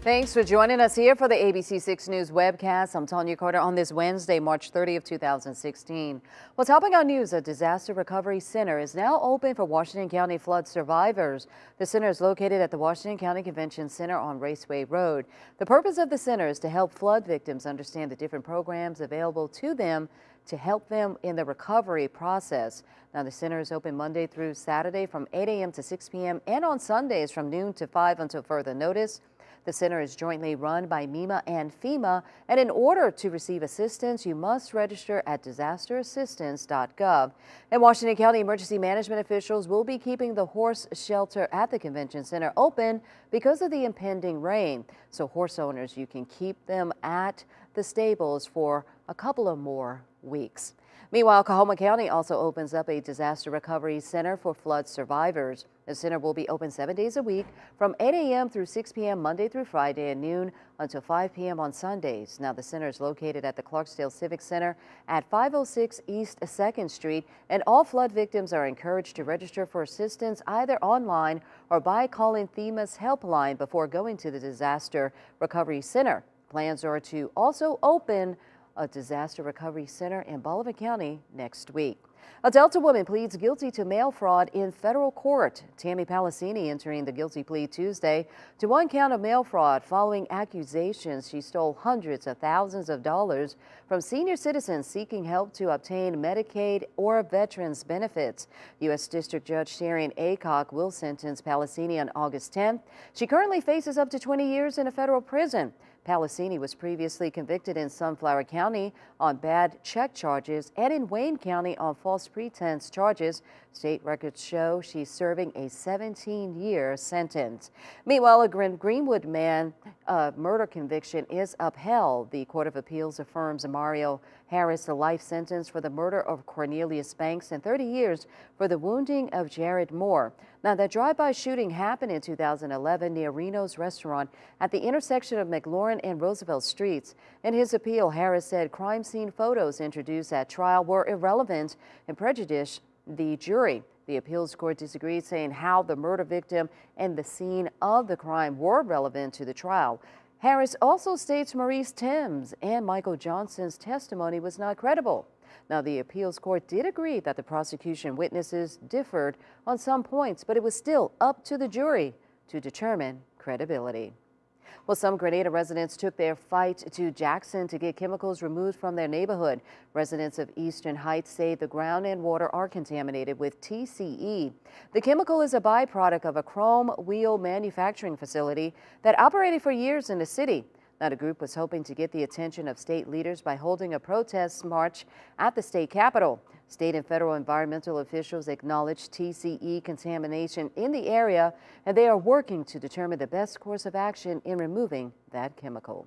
Thanks for joining us here for the ABC6 News webcast. I'm Tanya Carter on this Wednesday, March 30th, 2016. Well, topping our news, a disaster recovery center is now open for Washington County flood survivors. The center is located at the Washington County Convention Center on Raceway Road. The purpose of the center is to help flood victims understand the different programs available to them to help them in the recovery process. Now, the center is open Monday through Saturday from 8 a.m. to 6 p.m. and on Sundays from noon to 5 until further notice. The center is jointly run by MEMA and FEMA, and in order to receive assistance, you must register at disasterassistance.gov. And Washington County emergency management officials will be keeping the horse shelter at the convention center open because of the impending rain. So horse owners, you can keep them at the stables for a couple of more weeks. Meanwhile, Coahoma County also opens up a disaster recovery center for flood survivors. The center will be open 7 days a week from 8 a.m. through 6 p.m. Monday through Friday and noon until 5 p.m. on Sundays. Now, the center is located at the Clarksdale Civic Center at 506 East 2nd Street, and all flood victims are encouraged to register for assistance either online or by calling FEMA's helpline before going to the disaster recovery center. Plans are to also open a disaster recovery center in Bolivar County next week. A Delta woman pleads guilty to mail fraud in federal court. Tammy Palacini entering the guilty plea Tuesday to one count of mail fraud following accusations she stole hundreds of thousands of dollars from senior citizens seeking help to obtain Medicaid or veterans benefits. U.S. District Judge Sharon Aycock will sentence Palacini on August 10th. She currently faces up to 20 years in a federal prison. Palacini was previously convicted in Sunflower County on bad check charges and in Wayne County on false pretense charges. State records show she's serving a 17-year sentence. Meanwhile, a Greenwood man murder conviction is upheld. The Court of Appeals affirms Mario Harris a life sentence for the murder of Cornelius Banks and 30 years for the wounding of Jared Moore. Now, that drive-by shooting happened in 2011 near Reno's restaurant at the intersection of McLaurin and Roosevelt Streets. In his appeal, Harris said crime scene photos introduced at trial were irrelevant and prejudiced the jury. The appeals court disagreed, saying how the murder victim and the scene of the crime were relevant to the trial. Harris also states Maurice Timms and Michael Johnson's testimony was not credible. Now, the appeals court did agree that the prosecution witnesses differed on some points, but it was still up to the jury to determine credibility. Well, some Grenada residents took their fight to Jackson to get chemicals removed from their neighborhood. Residents of Eastern Heights say the ground and water are contaminated with TCE. The chemical is a byproduct of a chrome wheel manufacturing facility that operated for years in the city. Now, the group was hoping to get the attention of state leaders by holding a protest march at the state capitol. State and federal environmental officials acknowledged TCE contamination in the area, and they are working to determine the best course of action in removing that chemical.